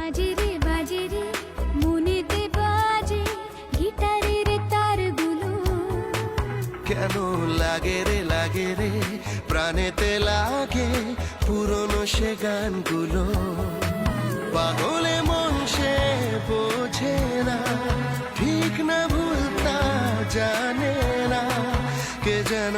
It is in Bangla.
বাজে রে মনেতে বাজে গিটারের তারগুলো। কেন লাগে রে প্রাণেতে লাগে পুরনো সে গানগুলো। পাগলে মন সে বোঝে না, ঠিক না ভুল তা জানে না, কে যেন